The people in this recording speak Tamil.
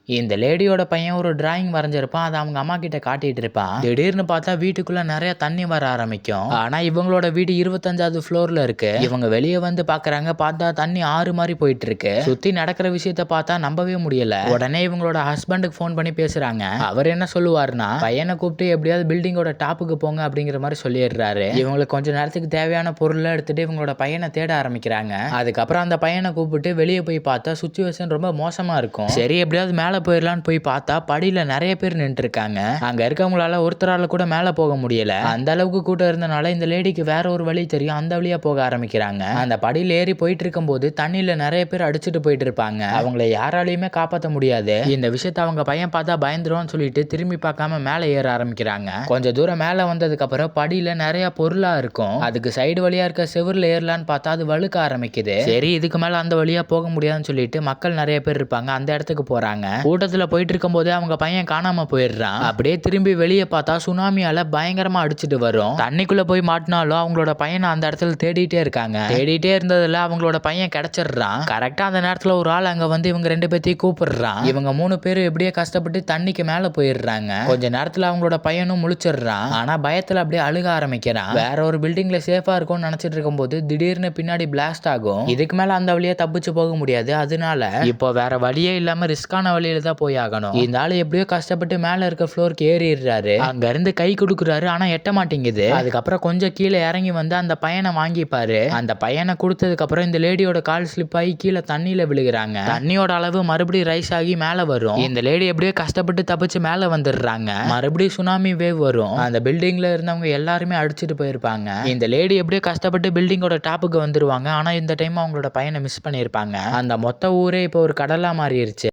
இந்த லேடியோட பையன் ஒரு டிராயிங் வரைஞ்சிருப்பான். அதை அவங்க அம்மா கிட்ட காட்டிட்டு இருப்பான். திடீர்னு பார்த்தா வீட்டுக்குள்ள நிறைய தண்ணி வர ஆரம்பிக்கும். ஆனா இவங்களோட வீடு 25வது ஃப்ளோர்ல இருக்கு. இவங்க வெளியே வந்து பாக்குறாங்க. பார்த்தா தண்ணி ஆறு மாதிரி போயிட்டு இருக்கு. சுத்தி நடக்கிற விஷயத்த பார்த்தா நம்பவே முடியல. உடனே இவங்களோட ஹஸ்பண்டுக்கு ஃபோன் பண்ணி பேசுறாங்க. அவர் என்ன சொல்லுவாருன்னா, பையனை கூப்பிட்டு எப்படியாவது பில்டிங்கோட டாப்புக்கு போங்க அப்படிங்கிற மாதிரி சொல்லிடுறாரு. இவங்களுக்கு கொஞ்ச நேரத்துக்கு தேவையான பொருளை எடுத்துட்டு இவங்களோட பையனை தேட ஆரம்பிக்கிறாங்க. அதுக்கப்புறம் அந்த பையனை கூப்பிட்டு வெளியே போய் பார்த்தா சுச்சுவேஷன் ரொம்ப மோசமா இருக்கும். சரி எப்படியாவது மேல போயிடலான்னு போய் பார்த்தா படியில நிறைய பேர் நின்று இருக்காங்க. அங்க இருக்கவங்களால ஒருத்தரால கூட மேல போக முடியல. அந்த அளவுக்கு கூட்டம் இருந்தனால இந்த லேடிக்கு வேற ஒரு வழி தெரியும். அந்த வழியா போக ஆரம்பிக்கிறாங்க. அந்த படியில ஏறி போயிட்டு இருக்கும் போது தண்ணியில நிறைய பேர் அடிச்சுட்டு போயிட்டு இருப்பாங்க. அவங்கள யாராலையுமே காப்பாற்ற முடியாது. இந்த விஷயத்த அவங்க பையன் பார்த்தா பயந்துருவான்னு சொல்லிட்டு திரும்பி பார்க்காம மேல ஏற ஆரம்பிக்கிறாங்க. கொஞ்சம் தூரம் மேல வந்ததுக்கு அப்புறம் படியில நிறைய பொருளா இருக்கும். அதுக்கு சைடு வழியா இருக்க செவுர்ல ஏறலான்னு பார்த்தா அது வழுக்க ஆரம்பிக்குது. சரி இதுக்கு மேல அந்த வழியா போக முடியாதுன்னு சொல்லிட்டு மக்கள் நிறைய பேர் இருப்பாங்க. அந்த இடத்துக்கு போறாங்க. கூட்டத்துல போயிட்டு இருக்கும் போதே அவங்க பையன் காணாம போயிடுறான். அப்படியே திரும்பி வெளியே பார்த்தா சுனாமியால பயங்கரமா அடிச்சுட்டு வரும். தண்ணிக்குள்ள போய் மாட்டினாலும் அவங்களோட பையனை அந்த இடத்துல தேடிட்டே இருக்காங்க. தேடிட்டே இருந்ததுல அவங்களோட பையன் கிடைச்சிடுறான். கரெக்டா அந்த நேரத்துல ஒரு ஆள் அங்க வந்து இவங்க ரெண்டு பேத்தையும் கூப்பிடுறான். இவங்க 3 பேரும் எப்படியே கஷ்டப்பட்டு தண்ணிக்கு மேல போயிடுறாங்க. கொஞ்ச நேரத்துல அவங்களோட பையனும் முழிச்சிடுறான். ஆனா பயத்துல அப்படியே அழுக ஆரம்பிக்கிறான். வேற ஒரு பில்டிங்ல சேஃபா இருக்கும்னு நினைச்சிட்டு இருக்கும் போது திடீர்னு பின்னாடி பிளாஸ்ட் ஆகும். இதுக்கு மேல அந்த வழியா தப்பிச்சு போக முடியாது. அதனால இப்போ வேற வழியே இல்லாம ரிஸ்கான வழியில தான் போய் ஆகணும். இந்த ஆளு எப்படியோ கஷ்டப்பட்டு மேல இருக்க ஃப்ளோருக்கு ஏறிடுறாரு. அங்க இருந்து கை கொடுக்குறாரு. ஆனா எட்ட மாட்டேங்குது. அதுக்கப்புறம் கொஞ்சம் கீழே இறங்கி வந்து அந்த பையனை வாங்கிப்பாரு. அந்த பையனை கொடுத்ததுக்கு அப்புறம் இந்த லேடியோட கால் ஸ்லிப் ஆகி கீழே தண்ணியில விழுகிறாங்க. தண்ணியோட அளவு மறுபடியும் ரைஸ் ஆகி மேல வரும். இந்த லேடி எப்படியோ கஷ்டப்பட்டு தப்பிச்சு மேல வந்துடுறாங்க. மறுபடியும் சுனாமி வேவ் வரும். அந்த பில்டிங்ல இருந்தவங்க எல்லாருமே அடிச்சுட்டு போயிருப்பாங்க. இந்த லேடி எப்படியோ கஷ்டப்பட்டு பில்டிங்கோட டாப்புக்கு வந்துருவாங்க. ஆனா இந்த டைம் அவங்களோட பையனை மிஸ் பண்ணிருப்பாங்க. அந்த மொத்த ஊரே இப்போ ஒரு கடலா மாறிடுச்சு.